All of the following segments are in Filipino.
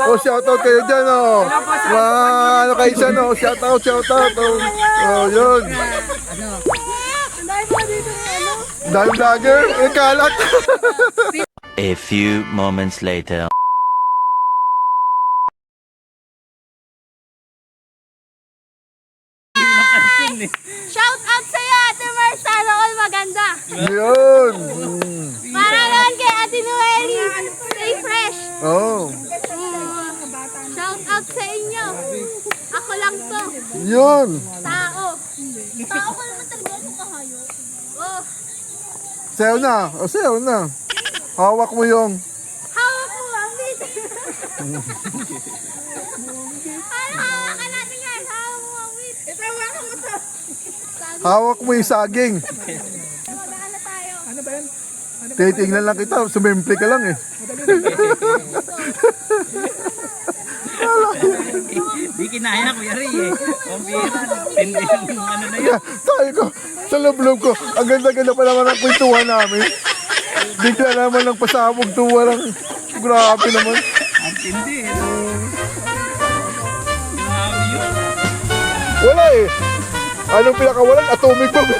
Oh, shoutout kayo dyan, oh. Ano kayo dyan, oh. Shoutout. Oh, yun. Dahil vlogger, kalat. A few moments later. Shout out sa'yo, Ate Mer. Sana all maganda. Yun. Para naman kay Ate Noeli. Stay fresh. Oh. Shout out sa inyo. Ako lang to. Yun. Tao. Tao ko naman talaga ako kahayo. Oh. Sayaw na. O, sayaw na. Hawak mo yung... Hawak mo ang bit. Hawakan natin guys. Hawak mo ang bit. Ito, hawakan mo to. Hawak mo yung saging. Magdaan na tayo. Ano ba yan? Titingnan lang kita. Sumimple ka lang eh. Di kinaya Kuya Ray eh. Pambira, tindi yung ano na yun. Sabi ko, sa loob ko, ang ganda-ganda pa naman ang kwentuhan namin. Bigla naman ng pasabog tuwa lang. Grabe naman. Ang tindi eh. Grabe yun. Wala eh. Anong pinakawalan? Atomic bomb.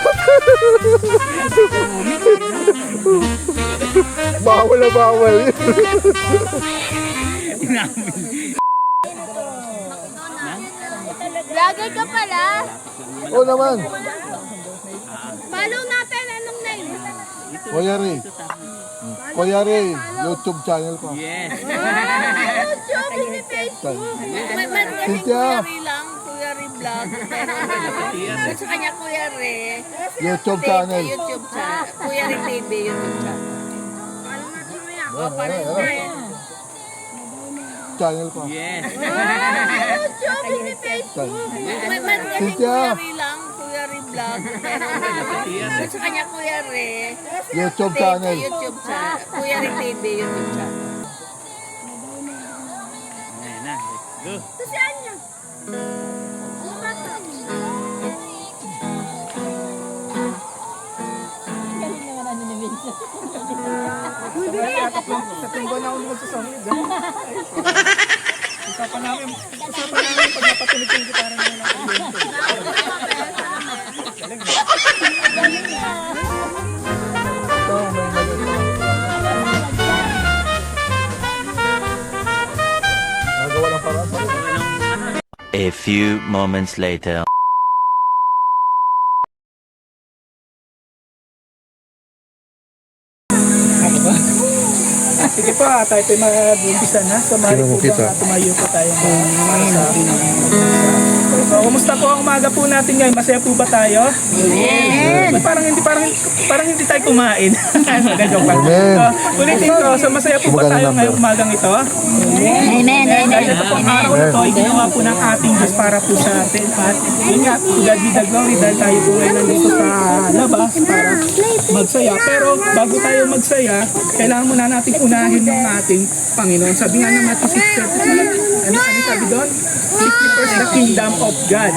Bawal na bawal. Vlogger ka pala. Oo naman. Follow natin. Anong name? Kuya Ray, YouTube channel ko. Yes. YouTube, hindi Facebook. Cynthia, lang, Kuya Ray Vlog. Pero sa kanya, Kuya Ray. YouTube channel. YouTube channel. Kuya Ray TV, YouTube channel. Oh, paano na Channel ko. Yes. YouTube, hindi Facebook. Cynthia, Kuya Ray lang, Kuya Ray Vlog. Pero sa kanya, Kuya Ray. YouTube channel. YouTube channel. Kuya Ray TV, YouTube channel. Ayan na. Let's go. Ito si Anya. Sa tinggo na ako magsasamid. Usapan namin pag napatunig yung gitara na lang. Nagawa ng paraan sa akin. A few moments later. Sige po, tayo tayo mag-umpisa na. So, maaari po ba tumayo po tayo para sa ating So, kumusta po ang umaga po natin ngayon? Masaya po ba tayo? Yes! Parang hindi tayo kumain. Joke lang. So, ulitin ko, so masaya po ba tayo ngayong umagang ito? Amen, Dahil ito pong araw na ito, ginawa po ng ating Diyos para po sa atin. At yun nga, to God be the glory dahil tayo po ngayon nandito sa labas para magsaya. Pero bago tayo magsaya, kailangan muna natin unahin ng ating Panginoon. Sabi nga ng Matthew 6:33, ano sabi doon? Seek ye first the kingdom of God.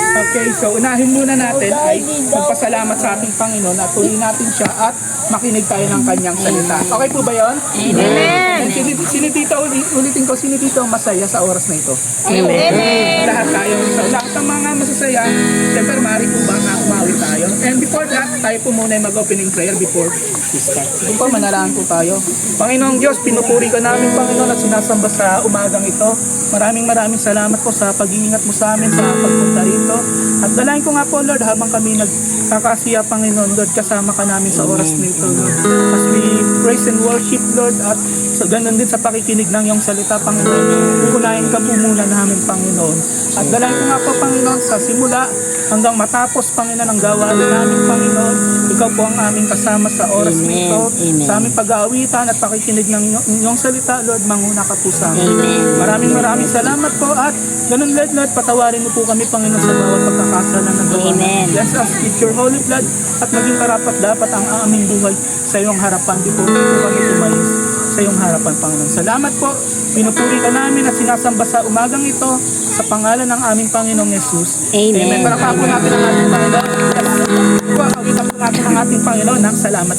Okay, so unahin muna natin ay magpasalamat sa ating Panginoon at tuloy natin siya at makinig tayo ng kanyang salita. Okay po ba yun? Amen! Sino dito, ulitin ko, sino dito masaya sa oras na ito? Amen! Lahat tayo. So lahat ng mga masasaya, siyempre maaari po ba nga umawi tayo? And before that, tayo po muna ay mag-opening prayer before we start. Sige po, manalangin po tayo. Panginoong Diyos, pinupuri ka namin Panginoon at sinasamba sa umagang ito. Maraming salamat po sa pag-iingat mo sa amin sa pagpunta rito. At dalayan ko nga po Lord habang kami nagkakasiya Panginoon Lord kasama ka namin sa oras nito Lord. As we praise and worship Lord at so, ganun din sa pakikinig ng iyong salita Panginoon. Kukunayin ka po muna namin Panginoon. At dalayan ko nga po Panginoon sa simula hanggang matapos Panginoon ang gawain namin Panginoon. Ikaw po ang aming kasama sa oras nito. Sa aming pag-aawitan at pakikinig ng iyong salita Lord, manguna ka po sa amin. Maraming salamat po at ganun Lord, patawarin mo po kami Panginoon sa bawat pagkakasala ng gawa. Bless us with your holy blood at maging karapat dapat ang aming buhay sa iyong harapan. Di po kami tumayo sa iyong harapan Panginoon. Salamat po, pinupuri ka namin at sinasamba sa umagang ito sa pangalan ng aming Panginoong Jesus. Amen. Para po natin ang ating Panginoon. Awitan po natin ang ating Panginoon ng salamat.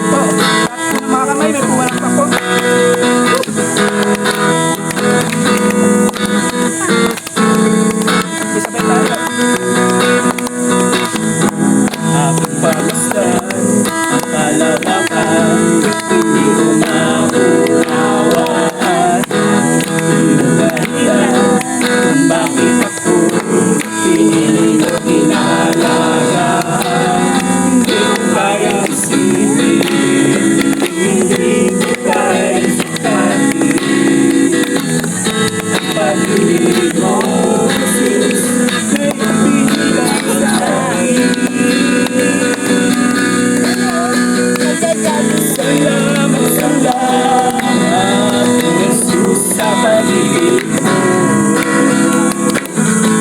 Po, lahat po ng mga kamay, may puwalang pa po. Isabay tayo. Aking pagmasdan, ang kalawakan, hindi ko maunawaan. Hinugalian, kung bakit ako pinili mo inalagaan. Hindi ko kaya isipin, hindi ko kaya isipin. Pag-ibig mo, Jesus, may ibigay sa akin. Salamat, Jesus, sa pag-ibig mo.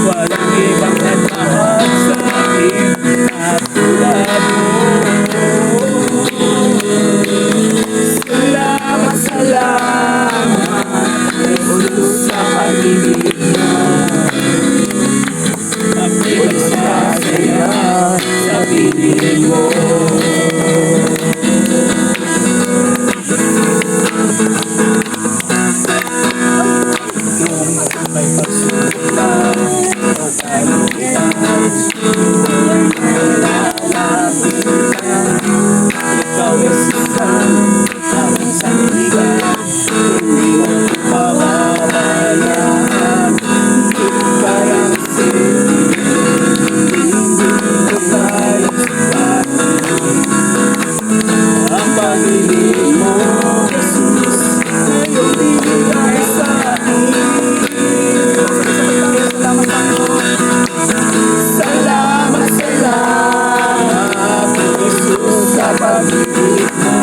Walang ibang nagmahal sa akin at tulad mo. Salamat, Jesus, sa pag-ibig mo. Ako'y magsasaya sa piling mo. Nung may pagsubok lang o kalugitan, nalalapitan, ikaw isisan, aming sandigan, hindi mo pababayaan, hindi ko kayang isipin, hindi ko kayang sipatin. Ang pag-ibig mo, Jesus, ay ibigay sa akin. Salamat, Jesus, sa pag-ibig mo.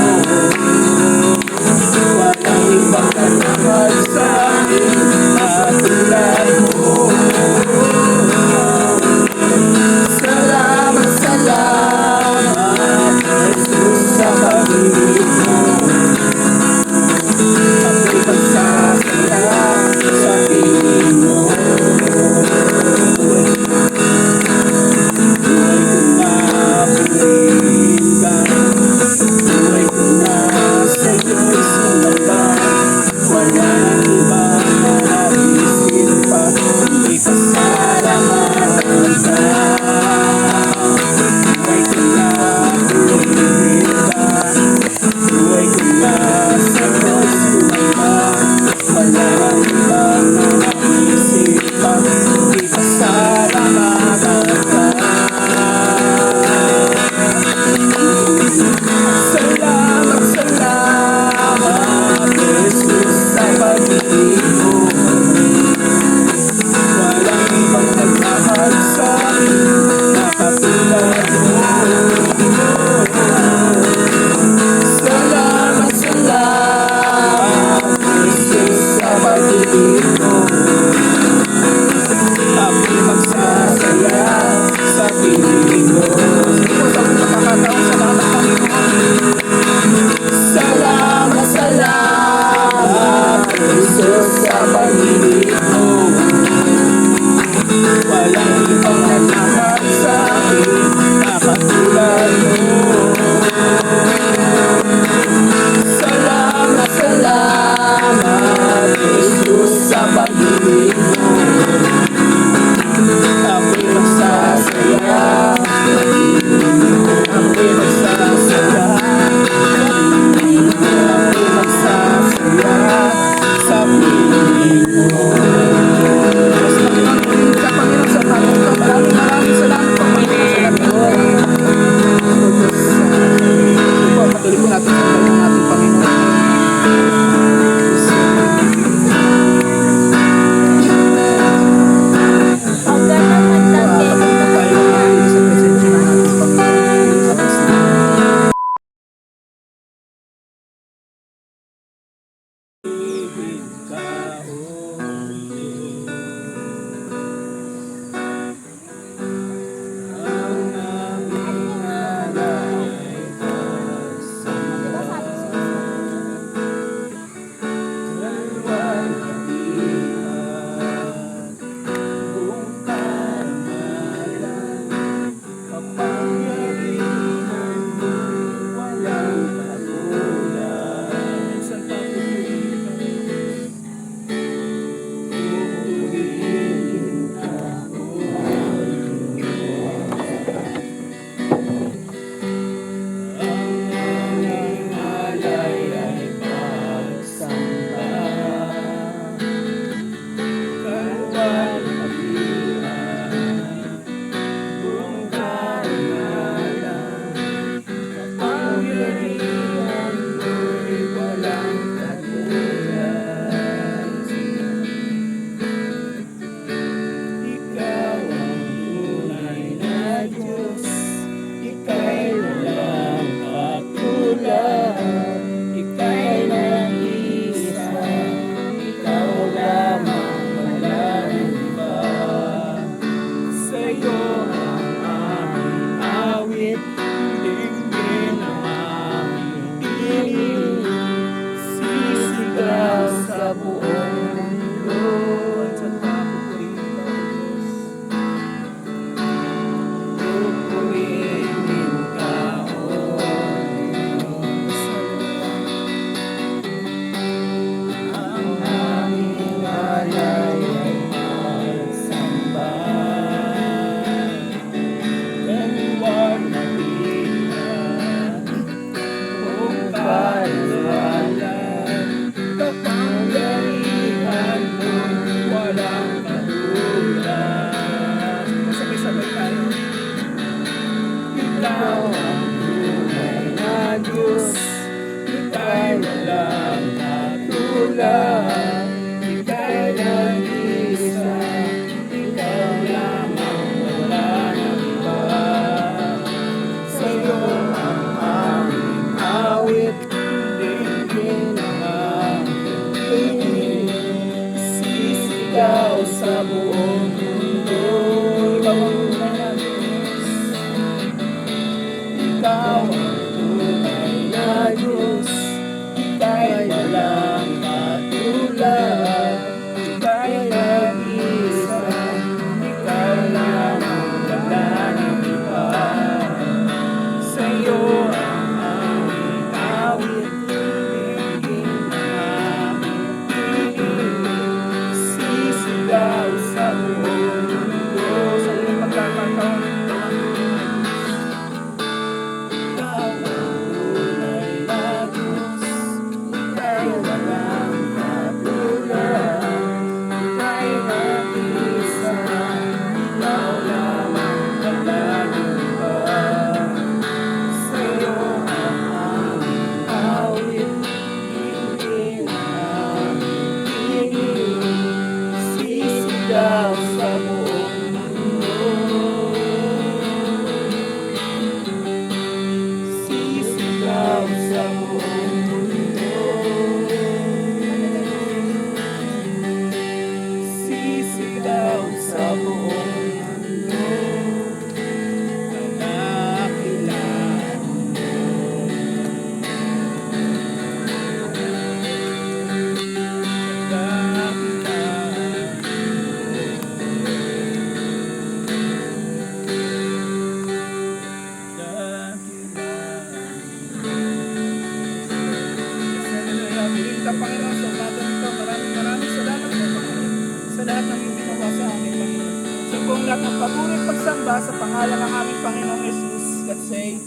at magpatuloy pagsamba sa pangalan ng aming Panginoong Jesus. Let's say,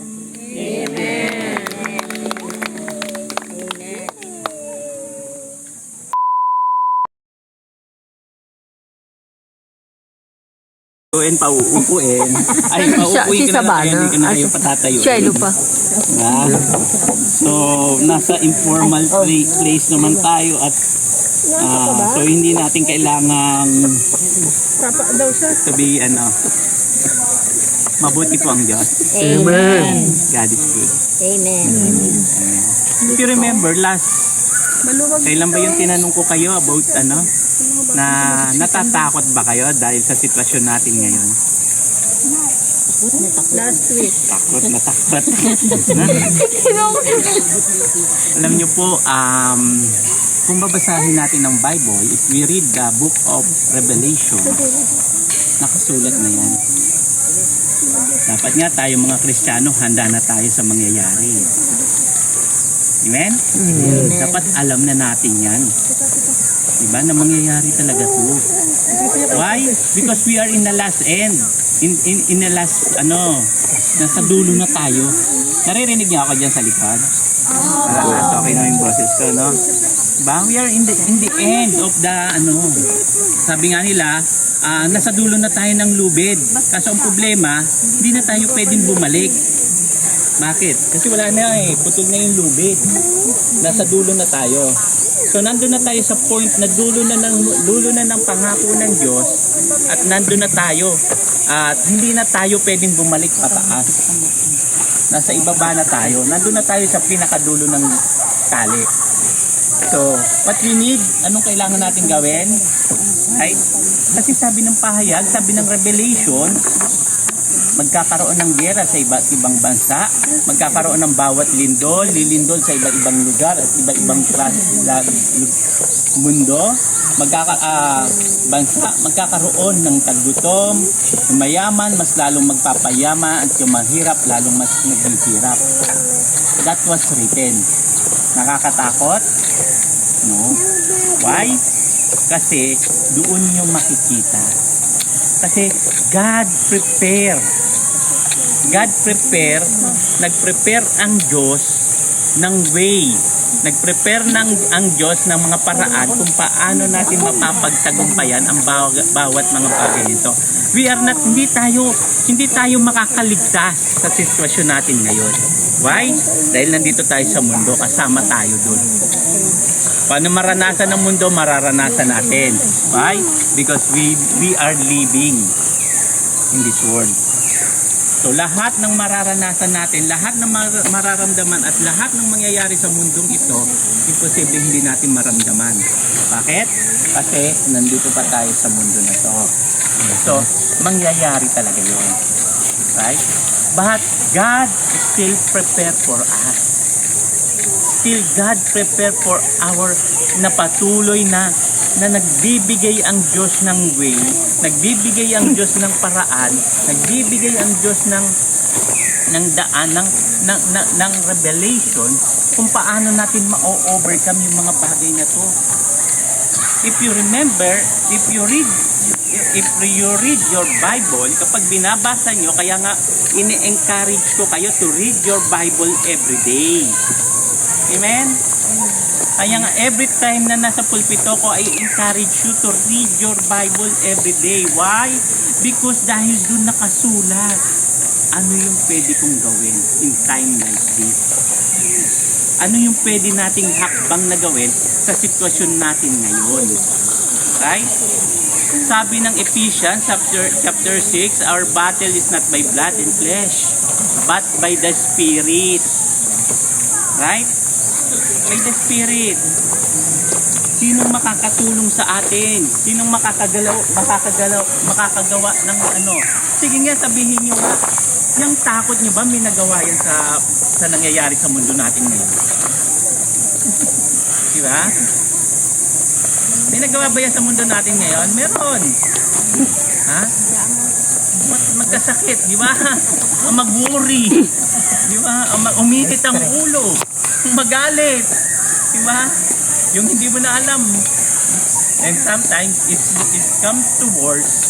Amen. Pauupuin. Ay, pauupuin ka na lang kaya hindi ka na kayo patatayuin. Shiloh pa. Ah. So, nasa informal place naman tayo at so hindi natin kailangang to be mabuti po ang Diyos. Amen. God is good. Amen. If you remember, kailan ba yung tinanong ko kayo about na natatakot ba kayo dahil sa sitwasyon natin ngayon? Last week. Takot na takot. Alam niyo po, kung babasahin natin ng Bible, if we read the book of Revelation, nakasulat na yan. Dapat nga tayo mga Kristiyano, handa na tayo sa mangyayari. Amen? Dapat alam na natin yan. Diba? Na mangyayari talaga to. Why? Because we are in the last end. In the last, nasa dulo na tayo. Naririnig niyo ako dyan sa likod? Okay na yung boses ko, no? Diba? We are in the end of the, sabi nga nila, nasa dulo na tayo ng lubid. Kaso ang problema, hindi na tayo pwedeng bumalik. Bakit? Kasi wala na putol na yung lubid. Nasa dulo na tayo. So nandun na tayo sa point na dulo na ng pangako ng Diyos at nandun na tayo at hindi na tayo pwedeng bumalik pataas. Nasa ibaba na tayo. Nandun na tayo sa pinakadulo ng tali. So, what we need, anong kailangan natin gawin? Kasi sabi ng pahayag, sabi ng Revelation, magkakaroon ng giyera sa iba't ibang bansa, magkakaroon ng bawat lilindol sa iba't ibang lugar at iba't ibang mundo, magkakaroon ng taggutom, yung mayaman mas lalong magpapayama at yung mahirap lalong mas naghihirap. That was written. Nakakatakot? No. Why? Kasi doon yung makikita. Kasi nag-prepare ang Diyos ng way. Nag-prepare ang Diyos ng mga paraan kung paano natin mapapagtagumpayan ang bawat mga bagay nito. Hindi tayo makakaligtas sa sitwasyon natin ngayon. Why? Dahil nandito tayo sa mundo, kasama tayo doon. Paano maranasan ng mundo, mararanasan natin. Why? Because we are living in this world. So lahat ng mararanasan natin, lahat ng mararamdaman at lahat ng mangyayari sa mundong ito, imposible hindi natin maramdaman. Bakit? Kasi nandito pa tayo sa mundo na to. So, mangyayari talaga yun. Right? But God still prepare for us. Still God prepare for our napatuloy na nagbibigay ang Diyos ng way, nagbibigay ang Diyos ng paraan, nagbibigay ang Diyos ng daan, ng revelation kung paano natin ma-overcome yung mga bagay na to. If you remember, if you read your Bible, kapag binabasa nyo, kaya nga ini-encourage ko kayo to read your Bible every day. Amen? Kaya nga every time na nasa pulpito ko, I encourage you to read your Bible every day. Why? Because dahil doon nakasulat ano yung pwede kong gawin in time like this. Ano yung pwede nating hakbang na gawin sa sitwasyon natin ngayon. Right? Sabi ng Ephesians chapter 6, our battle is not by blood and flesh, but by the Spirit. Right? By the Spirit. Sinong makakatulong sa atin? Sinong makakagawa ng ano? Sige nga, sabihin nyo nga, yung takot nyo ba may nagawa yan sa nangyayari sa mundo natin ngayon? Diba? May nagawa ba yan sa mundo natin ngayon? Meron. Ha? Magkasakit, di ba? Mag-worry. Di ba? Umitit ang ulo. Magalit. Di ba? Yung hindi mo na alam. And sometimes it comes to worse.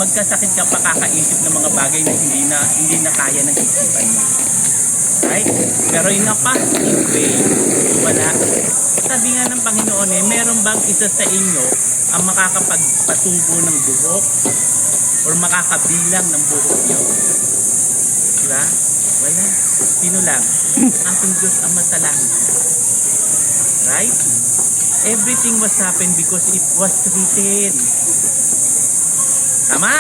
magkasakit ka pa kakaisip ng mga bagay na hindi na kaya ng isipan mo. Right? Pero in a positive way, wala. Sabi nga ng Panginoon meron bang isa sa inyo ang makakapagpatubo ng buhok or makakabilang ng buhok niyo? Diba? Wala. Sino lang? Ating Diyos ang masalangit. Right? Everything was happened because it was written. Tama?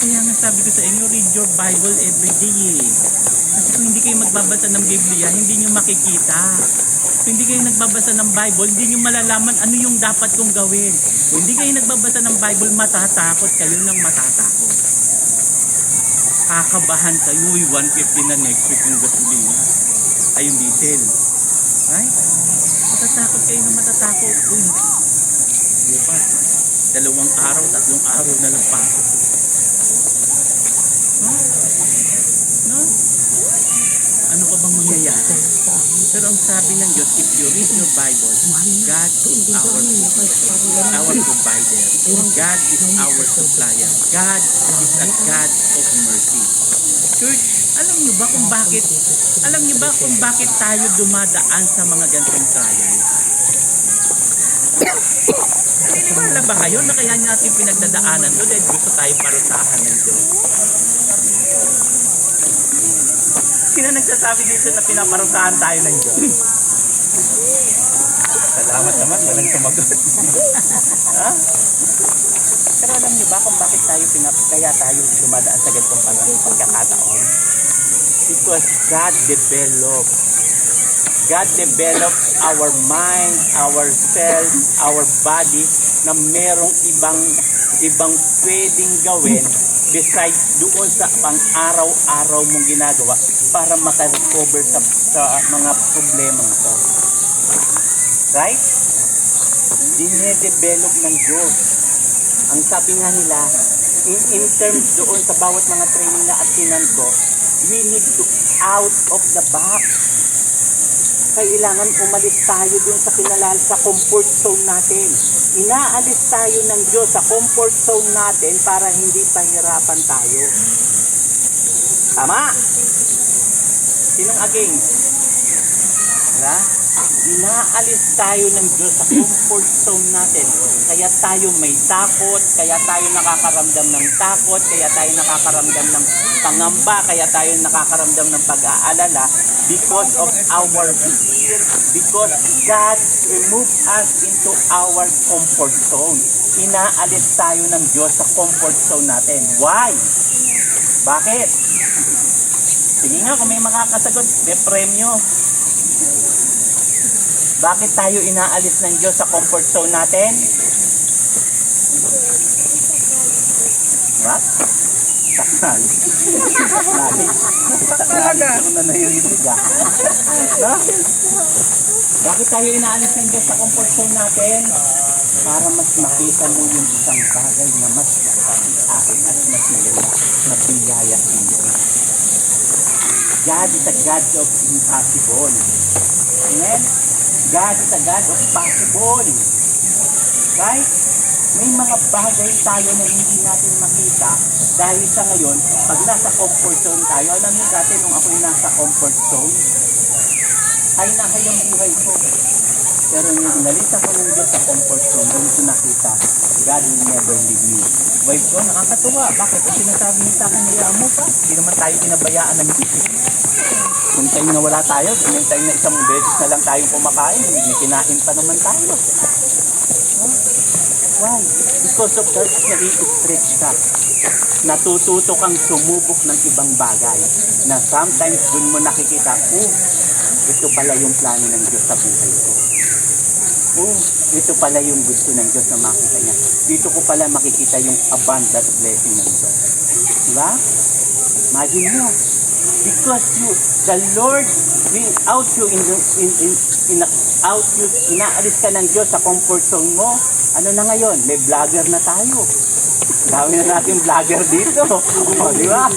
Kaya nga sabi ko sa inyo, read your Bible every day. Kasi kung hindi kayo magbabasa ng Biblia, hindi nyo makikita. Kung hindi kayo nagbabasa ng Bible, hindi nyo malalaman ano yung dapat kong gawin. Kung hindi kayo nagbabasa ng Bible, matatakot kayo ng matatakot. Kakabahan kayo, 150 na next week yung gasolina. Ay yung diesel. Right? Matatakot kayo na matatakot. Uy, bukas, 2 araw, 3 araw na lang pasok. No? Ano pa bang mangyayari? Pero ang sabi ng Diyos, if you read your Bible, God is our provider. God is our supplier. God is a God of mercy. Church, alam niyo ba kung bakit tayo dumadaan sa mga ganitong trial? Naniniwala ba kayo na kaya natin pinagdadaanan doon dahil gusto tayo parusahan ng Diyos? Sino nagsasabi dito na pinaparusahan tayo ng Diyos? Salamat naman, walang sumagot. Ha? Pero alam niyo ba kung bakit kaya tayo dumadaan sa ganitong pagkakataon? Because God developed our mind, our cells, our body na merong ibang pwedeng gawin besides doon sa pang-araw-araw mong ginagawa para makarecover sa mga problemang ito. Right? Dine-develop ng Diyos. Ang sabi nga nila, in terms doon sa bawat mga training na atinan ko, we need to out of the box. Kailangan umalis tayo dun sa comfort zone natin. Inaalis tayo ng Diyos sa comfort zone natin para hindi pahirapan tayo. Tama? Sinong against? Diba? Inaalis tayo ng Diyos sa comfort zone natin. Kaya tayo may takot, kaya tayo nakakaramdam ng takot, kaya tayo nakakaramdam ng pangamba, kaya tayo nakakaramdam ng pag-aalala because of our fear, because God removed us into our comfort zone. Inaalis tayo ng Diyos sa comfort zone natin. Why? Bakit? Sige nga, kung may makakasagot, may premyo. Bakit tayo inaalis ng Diyos sa comfort zone natin? What? Sakal. Talaga. Bakit tayo inaalis ng Diyos sa comfort zone natin? Para mas makita mo yung isang bagay na mas akin at mas maganda na biyaya ng Diyos. God is a God of impossible. Amen? God is a God of possible. Right? May mga bagay tayo na hindi natin makita dahil sa ngayon, pag nasa comfort zone tayo, alam niyo dati nung ako'y nasa comfort zone, ay nahayang buhay ko. Pero nung inalis ako ng Diyos sa comfort zone, doon ko nakita, God will never leave me. Wife ko, nakakatuwa. Bakit? Ang sinasabi niyo sa akin, nila mo pa. Hindi naman tayo pinabayaan ng Diyos. Kung tayo na wala tayo, kung tayo na isang beses na lang tayong kumakain, may kinain pa naman tayo. Why? Because of that, nai-stretch ka. Natututo kang sumubok ng ibang bagay na sometimes dun mo nakikita, ito pala yung plano ng Diyos sa buhay ko. Ito pala yung gusto ng Diyos na makita niya. Dito ko pala makikita yung abundant blessing ng Diyos. Diba? Imagine mo, because the Lord will out you inaalis ka ng Diyos sa comfort zone mo. Ano na ngayon? May vlogger na tayo. Dami na natin vlogger dito. Di ba?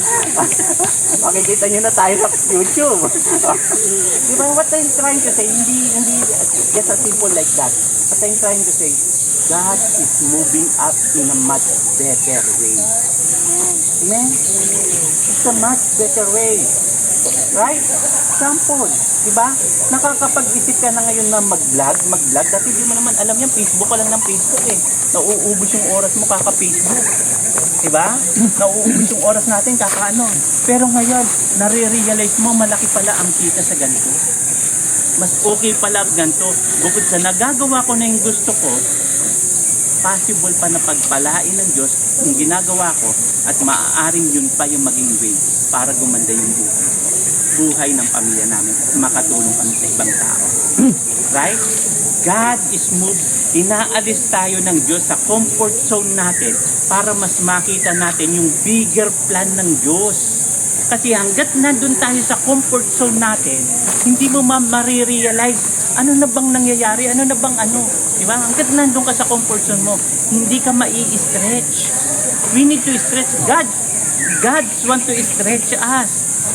Makikita nyo na tayo sa YouTube. Di ba? What I'm trying to say, hindi just a simple like that. What I'm trying to say, God is moving up in a much better way. Amen? It's a much better way. Right? Example, di ba? Nakakapag-isip ka na ngayon na mag-vlog. Dati di mo naman alam yan, Facebook ka lang ng Facebook eh. Nauubos yung oras mo kaka-Facebook. Di ba? Nauubos yung oras natin kakaano. Pero ngayon, nare-realize mo malaki pala ang kita sa ganito. Mas okay pala ganito. Bukod sa nagagawa ko na yung gusto ko, possible pa na pagpalain ng Diyos yung ginagawa ko at maaaring yun pa yung maging way para gumanda yung buhay ng pamilya namin at makatulong kami sa ibang tao. Right? God is moved. Inaalis tayo ng Diyos sa comfort zone natin para mas makita natin yung bigger plan ng Diyos. Kasi hanggat nandun tayo sa comfort zone natin, hindi mo marirealize ano na bang nangyayari, ano na bang ano. Diba? Hanggat nandun ka sa comfort zone mo, hindi ka mai-stretch. We need to stretch. God wants to stretch us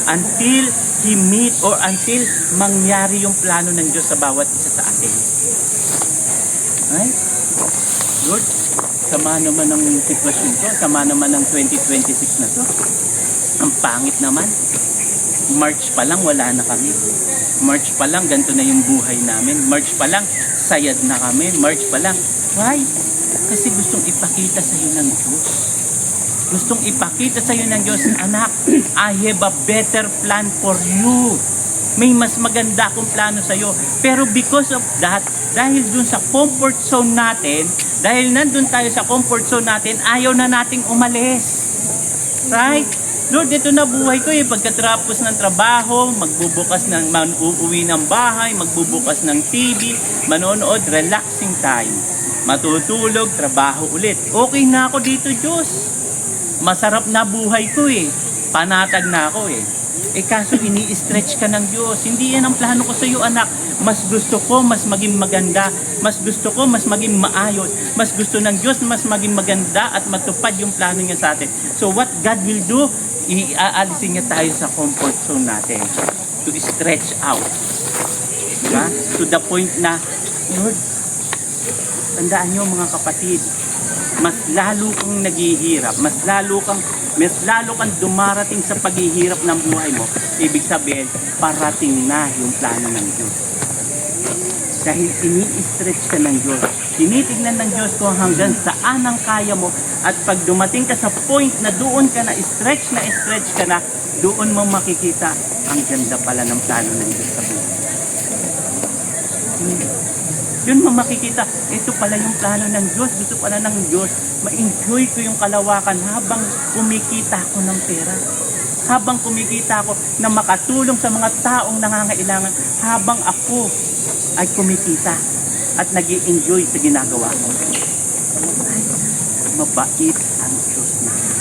until He meet or until mangyari yung plano ng Diyos sa bawat isa sa atin. Right? Lord, sama naman ng sitwasyon ko, sama naman ng 2026 na to. Ang pangit naman. March pa lang, wala na kami. March pa lang, ganito na yung buhay namin. March pa lang, sayad na kami. March pa lang. Why? Kasi gustong ipakita sa iyo ng Diyos. Gustong ipakita sa iyo ng Diyos, anak, I have a better plan for you. May mas maganda akong plano sa iyo. Pero because of that, dahil dun sa comfort zone natin, dahil nandun tayo sa comfort zone natin, ayaw na nating umalis. Right? Lord, ito na buhay ko eh. Pagkatapos ng trabaho, uuwi ng bahay, magbubukas ng TV, manonood, relaxing time. Matutulog, trabaho ulit. Okay na ako dito, Diyos. Masarap na buhay ko eh. Panatag na ako eh. Kaso ini-stretch ka ng Diyos. Hindi yan ang plano ko sa iyo, anak. Mas gusto ko, mas maging maganda. Mas gusto ko, mas maging maayos. Mas gusto ng Diyos, mas maging maganda at matupad yung plano niya sa atin. So what God will do, iaalisin niya tayo sa comfort zone natin. To stretch out. Diba? To the point na, Lord, tandaan niyo mga kapatid, mas lalo kang naghihirap, mas lalo kang dumarating sa paghihirap ng buhay mo, ibig sabihin, parating na yung plano ng Diyos. Dahil ini-stretch ka ng Diyos. Tinitignan ng Diyos kung hanggang saan ang kaya mo, at pag dumating ka sa point na doon ka na stretch ka na, doon mo makikita ang ganda pala ng plano ng Diyos sa buhay. Yun mo makikita, ito pala yung plano ng Diyos, gusto pala ng Diyos, ma-enjoy ko yung kalawakan habang kumikita ako ng pera. Habang kumikita ako na makatulong sa mga taong nangangailangan, habang ako ay kumikita at nag-i-enjoy sa ginagawa ko. Ay, mabait ang Diyos natin.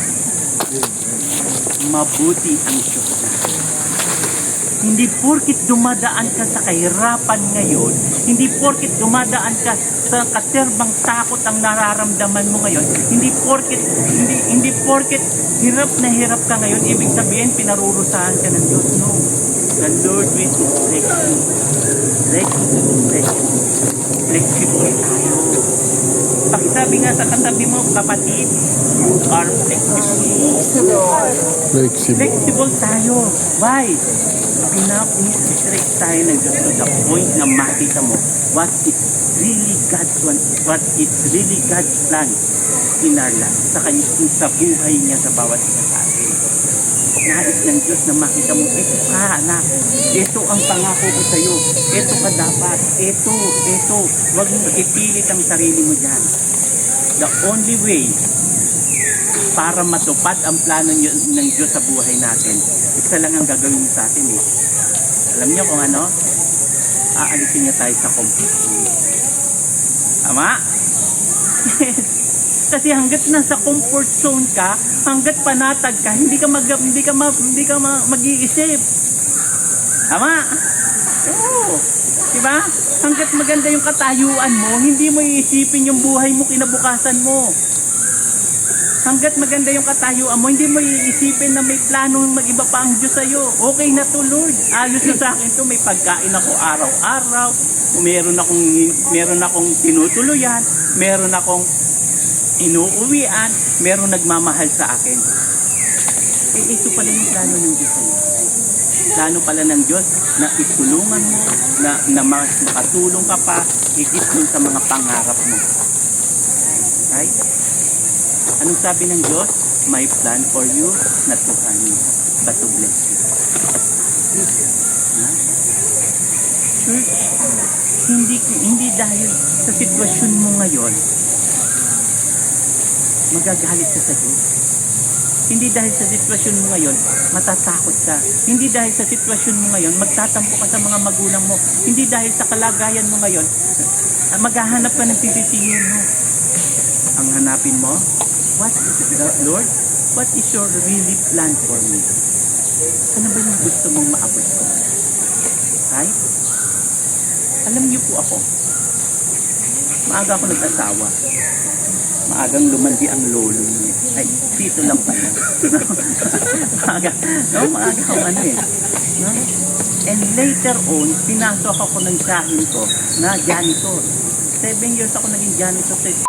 Mabuti ang Diyos natin. Hindi porkit dumadaan ka sa kahirapan ngayon, hindi porkit dumadaan ka sa katerbang takot ang nararamdaman mo ngayon, hindi porkit hirap na hirap ka ngayon, ibig sabihin pinarurusahan ka ng Diyos. No. The Lord will stretch you. Flexible tayo. Pakisabi nga sa katabi mo, kapatid, you are flexible. Flexible tayo. Why? Pinap-stretch tayo ng Diyos to the point na makita mo what is really God's plan in our life, sa buhay niya sa bawat isa sa atin. Nais ng Diyos na makita mo, ito ka anak, ito ang pangako ko sa iyo, ito ka dapat, ito, huwag mo ipilit ang sarili mo dyan. The only way para matupad ang plano ng Diyos sa buhay natin, isa lang ang gagawin niya sa atin eh. Alam niyo kung ano? Aalisin niya tayo sa comfort zone. Tama? Kasi hanggat nasa comfort zone ka, hanggat panatag ka, hindi ka mag-iisip. Tama? Oo. Diba? Hanggat maganda yung katayuan mo, hindi mo iisipin yung buhay mo kinabukasan mo. Hanggat maganda yung katayuan mo, hindi mo iisipin na may planong mag-iba pa ang Diyos sa'yo. Okay na to, Lord. Ayos na sa akin to. May pagkain ako araw-araw. Meron akong tinutuluyan. Meron akong inuuwian. Meron nagmamahal sa akin. Ito pala yung plano ng Diyos sa'yo. Plano pala ng Diyos na itulungan mo, na makatulong ka pa, higit dun sa mga pangarap mo. Right? Anong sabi ng Diyos? My plan for you, not to harm you, but to bless you. Ha? Church, hindi dahil sa sitwasyon mo ngayon, magagalit ka sa Diyos. Hindi dahil sa sitwasyon mo ngayon, matatakot ka. Hindi dahil sa sitwasyon mo ngayon, magtatampo ka sa mga magulang mo. Hindi dahil sa kalagayan mo ngayon, maghahanap ka ng sisisihin mo. Ang hanapin mo, Lord, what is your really plan for me? Ano ba yung gusto mong maabot ko? Right? Alam niyo po ako, maaga ako nag-asawa. Maagang lumandi ang lolo niya. Ay, dito lang pala. maaga akong ano eh. No? And later on, pinasok ako ng sahin ko na janitor. 7 years ako naging janitor sa